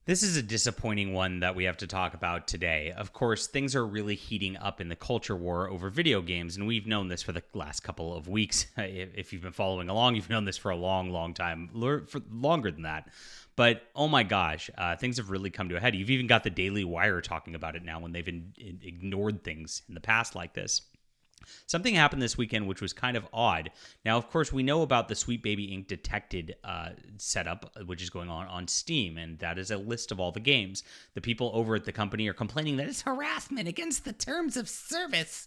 This is a disappointing one that we have to talk about today. Of course, things are really heating up in the culture war over video games, and we've known this for the last couple of weeks. If you've been following along, you've known this for a long, long time, for longer than that. But oh my gosh, things have really come to a head. You've even got the Daily Wire talking about it now when they've ignored things in the past like this. Something happened this weekend which was kind of odd. Now, of course, we know about the Sweet Baby Inc. Detected setup, which is going on Steam, and that is a list of all the games. The people over at the company are complaining that it's harassment against the terms of service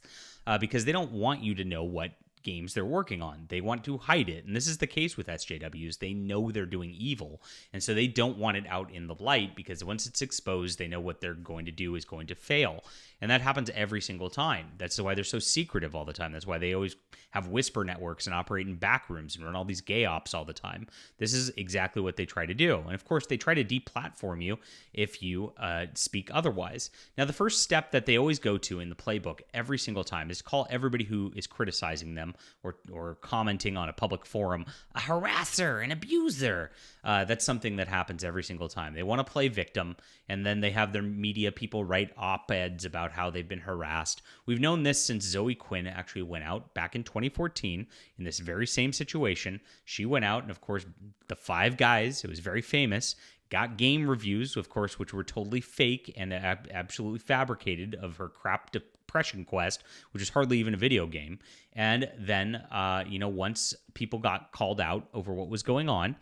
because they don't want you to know what games they're working on. They want to hide it. And this is the case with SJWs. They know they're doing evil. And so they don't want it out in the light because once it's exposed, they know what they're going to do is going to fail. And that happens every single time. That's why they're so secretive all the time. That's why they always have whisper networks and operate in back rooms and run all these gay ops all the time. This is exactly what they try to do. And of course, they try to deplatform you if you speak otherwise. Now, the first step that they always go to in the playbook every single time is to call everybody who is criticizing them or commenting on a public forum a harasser, an abuser. That's something that happens every single time. They want to play victim, and then they have their media people write op-eds about how they've been harassed. We've known this since Zoe Quinn actually went out back in 2014 in this very same situation. She went out, and of course, the Five Guys, it was very famous, got game reviews, of course, which were totally fake and absolutely fabricated of her crap depression quest, which is hardly even a video game. And then, once people got called out over what was going on,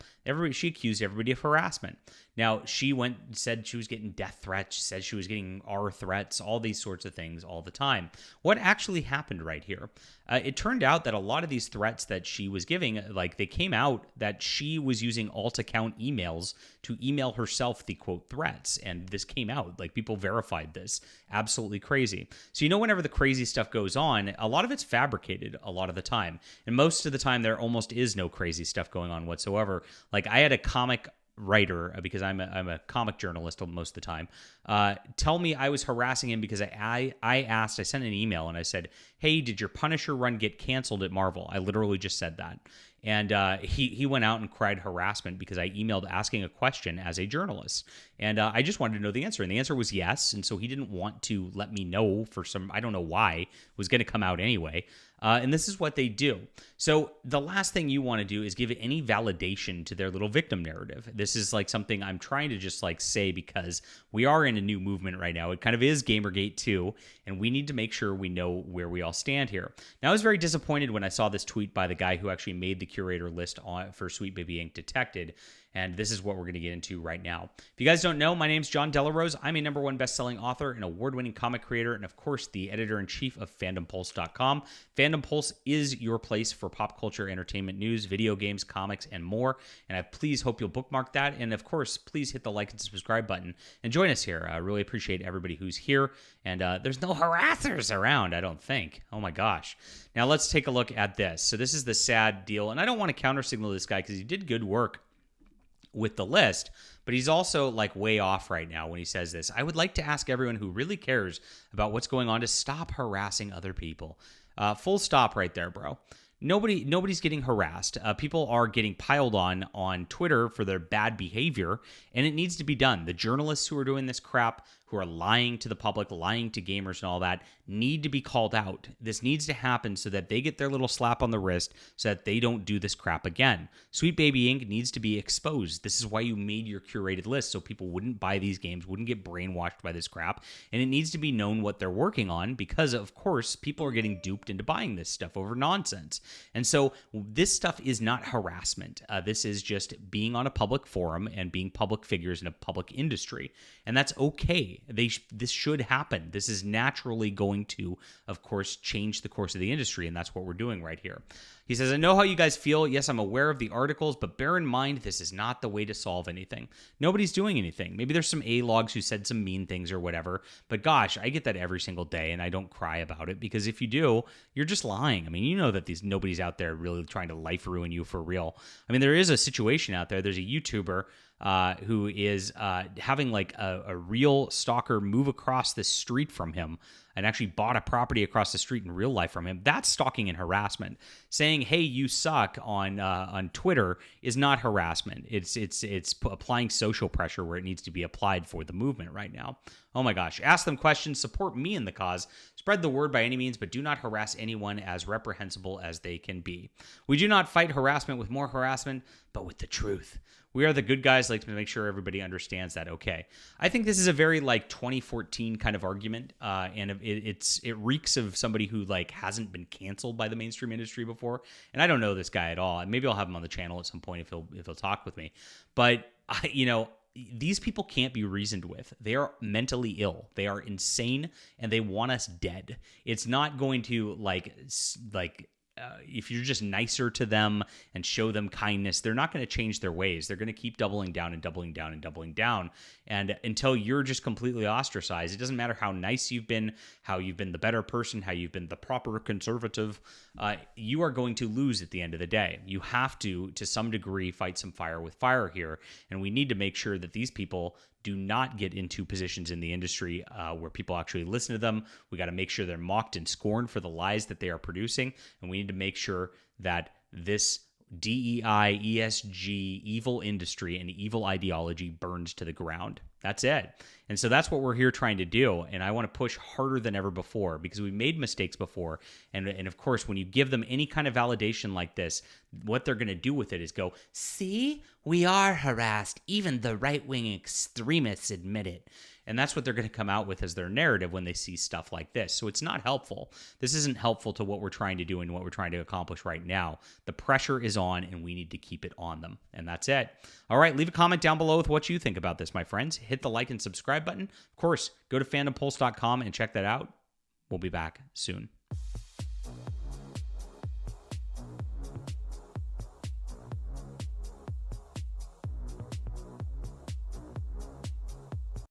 she accused everybody of harassment. Now, she said she was getting death threats, she said she was getting R threats, all these sorts of things all the time. What actually happened right here? It turned out that a lot of these threats that she was giving, they came out that she was using alt account emails to email herself the quote threats. And this came out, people verified this. Absolutely crazy. So, whenever the crazy stuff goes on, a lot of it's fabricated a lot of the time. And most of the time, there almost is no crazy stuff going on whatsoever. I had a comic writer, because I'm a comic journalist most of the time, tell me I was harassing him because I sent an email and I said, hey, did your Punisher run get canceled at Marvel? I literally just said that. And he went out and cried harassment because I emailed asking a question as a journalist. And I just wanted to know the answer. And the answer was yes. And so he didn't want to let me know for I don't know why, it was going to come out anyway. And this is what they do. So the last thing you want to do is give it any validation to their little victim narrative. This is something I'm trying to just say because we are in a new movement right now. It kind of is GamerGate 2, and we need to make sure we know where we all stand here. Now, I was very disappointed when I saw this tweet by the guy who actually made the Curator list for Sweet Baby Inc. Detected. And this is what we're going to get into right now. If you guys don't know, my name's John Delarose. I'm a #1 best-selling author, an award-winning comic creator, and of course, the editor-in-chief of FandomPulse.com. Fandom Pulse is your place for pop culture, entertainment news, video games, comics, and more. And I please hope you'll bookmark that. And of course, please hit the like and subscribe button and join us here. I really appreciate everybody who's here. And there's no harassers around, I don't think. Oh my gosh. Now let's take a look at this. So this is the sad deal. And I don't want to counter-signal this guy because he did good work with the list, but he's also way off right now when he says this. I would like to ask everyone who really cares about what's going on to stop harassing other people. Full stop right there, bro. Nobody's getting harassed. People are getting piled on Twitter for their bad behavior, and it needs to be done. The journalists who are doing this crap, who are lying to the public, lying to gamers and all that, need to be called out. This needs to happen so that they get their little slap on the wrist so that they don't do this crap again. Sweet Baby Inc. needs to be exposed. This is why you made your curated list, so people wouldn't buy these games, wouldn't get brainwashed by this crap, and it needs to be known what they're working on because, of course, people are getting duped into buying this stuff over nonsense. And so this stuff is not harassment. This is just being on a public forum and being public figures in a public industry, and that's okay. This should happen. This is naturally going to, of course, change the course of the industry, and that's what we're doing right here. He says, I know how you guys feel. Yes, I'm aware of the articles, but bear in mind this is not the way to solve anything. Nobody's doing anything. Maybe there's some A-logs who said some mean things or whatever, but gosh, I get that every single day, and I don't cry about it, because if you do, you're just lying. I mean, you know that nobody's out there really trying to life ruin you for real. I mean, there is a situation out there. There's a YouTuber who is having like a real stalker move across the street from him and actually bought a property across the street in real life from him. That's stalking and harassment. Saying, "Hey, you suck" on Twitter is not harassment. It's applying social pressure where it needs to be applied for the movement right now. Oh my gosh. Ask them questions, support me in the cause, spread the word by any means, but do not harass anyone, as reprehensible as they can be. We do not fight harassment with more harassment, but with the truth. We are the good guys, like to make sure everybody understands that. Okay. I think this is a very like 2014 kind of argument, and it reeks of somebody who like hasn't been canceled by the mainstream industry before. And I don't know this guy at all. Maybe I'll have him on the channel at some point if he'll talk with me. But these people can't be reasoned with. They are mentally ill. They are insane, and they want us dead. It's not going to if you're just nicer to them and show them kindness, they're not going to change their ways. They're going to keep doubling down and doubling down and doubling down. And until you're just completely ostracized, it doesn't matter how nice you've been, how you've been the better person, how you've been the proper conservative, you are going to lose at the end of the day. You have to some degree, fight some fire with fire here. And we need to make sure that these people do not get into positions in the industry where people actually listen to them. We got to make sure they're mocked and scorned for the lies that they are producing. And we need to make sure that this DEI, ESG, evil industry and evil ideology burns to the ground. That's it. And so that's what we're here trying to do. And I want to push harder than ever before because we made mistakes before. And of course, when you give them any kind of validation like this, what they're going to do with it is go, "See, we are harassed. Even the right-wing extremists admit it." And that's what they're going to come out with as their narrative when they see stuff like this. So it's not helpful. This isn't helpful to what we're trying to do and what we're trying to accomplish right now. The pressure is on, and we need to keep it on them. And that's it. All right, leave a comment down below with what you think about this, my friends. Hit the like and subscribe button. Of course, go to fandompulse.com and check that out. We'll be back soon.